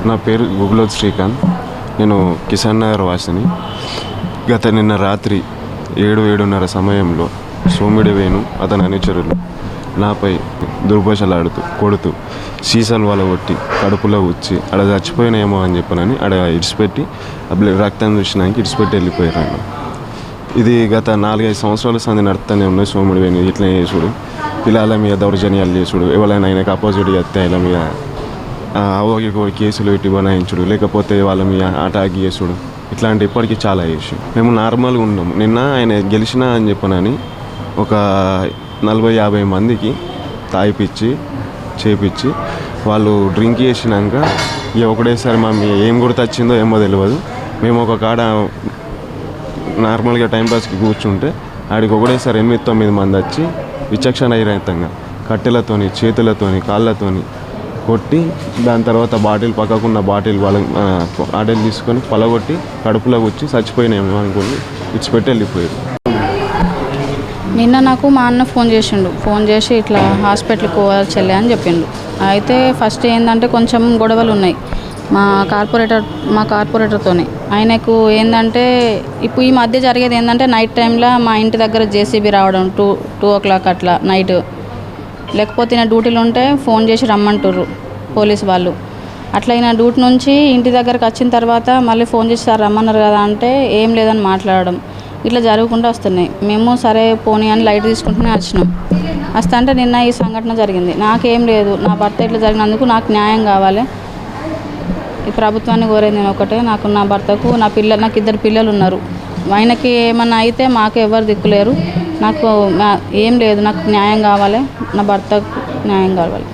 నా పేరు గుగులోత్ శ్రీకాంత్. నేను కిసాన్ నగర్ వాసిని. నిన్న రాత్రి 7:30 సమయంలో సోమిడి వేణు అతని అనుచరులు నాపై దుర్భాషలాడుతూ కొడుతూ సీసాలు వలగొట్టి కడుపులో వచ్చి అక్కడ చచ్చిపోయినాయేమో అని చెప్పనని అక్కడ ఇడిచిపెట్టి రక్తం చూసినాక ఇడిచిపెట్టి వెళ్ళిపోయారు. ఇది గత 4-5 సంవత్సరాల సంది నడుస్తూనే ఉన్నాయి. సోమిడి వేణు ఇట్లా చేసుడు, పిల్లల మీద దౌర్జన్యాలు చేసుడు, ఎవరైనా ఆయనకు ఆపోజిట్ చేస్తే ఆయన మీద అవోకి కేసులు పెట్టి బనాయించుడు, లేకపోతే వాళ్ళ మీద అటాక్ చేసుడు, ఇట్లాంటి ఇప్పటికీ చాలా చేసి మేము నార్మల్గా ఉన్నాము. నిన్న ఆయన గెలిచినా అని చెప్పనని ఒక 40-50 మందికి తాగిపిచ్చి చేపించి వాళ్ళు డ్రింక్ చేసినాక ఒకటేసారి మా ఏం గుర్తొచ్చిందో ఏమో తెలియదు. మేము ఒక కాడ నార్మల్గా టైంపాస్కి కూర్చుంటే ఆడికి ఒకటేసారి 8-9 మంది వచ్చి విచక్షణరహితంగా కట్టెలతోని, చేతులతోని, కాళ్ళతోని కొట్టి దాని తర్వాత పక్కకున్న బాటిల్ బాటిల్ తీసుకొని పలగొట్టి కడుపులో వచ్చి చచ్చిపోయినాయేమో అనుకుని విడిచిపెట్టి వెళ్ళిపోయారు. నిన్న నాకు మా అన్న ఫోన్ చేసి ఇట్లా హాస్పిటల్కి పోవాలి చెల్లె అని చెప్పిండు. అయితే ఫస్ట్ ఏంటంటే కొంచెం గొడవలు ఉన్నాయి మా కార్పొరేటర్తోని. ఆయనకు ఏంటంటే ఇప్పుడు ఈ మధ్య జరిగేది ఏంటంటే నైట్ టైంలో మా ఇంటి దగ్గర జేసీబీ రావడం 2 o'clock అట్లా నైట్, లేకపోతే నా డ్యూటీలో ఉంటే ఫోన్ చేసి రమ్మంటారు పోలీసు వాళ్ళు. అట్లా ఈయన డ్యూటీ నుంచి ఇంటి దగ్గరకు వచ్చిన తర్వాత మళ్ళీ ఫోన్ చేసి సార్ రమ్మన్నారు కదా అంటే ఏం లేదని మాట్లాడడం, ఇట్లా జరగకుండా వస్తున్నాయి. మేము సరే పోనీ అని లైట్ తీసుకుంటూనే వచ్చినాం. వస్తా అంటే నిన్న ఈ సంఘటన జరిగింది. నాకేం లేదు, నా భర్త ఇట్లా జరిగినందుకు నాకు న్యాయం కావాలి. ఈ ప్రభుత్వాన్ని కోరేది నేను ఒకటే, నాకు నా భర్తకు నాకు 2 పిల్లలు ఉన్నారు. ఆయనకి ఏమన్నా అయితే మాకు ఎవరు దిక్కులేరు. నాకు ఏం లేదు, నాకు న్యాయం కావాలి, నా భర్తకు న్యాయం కావాలి.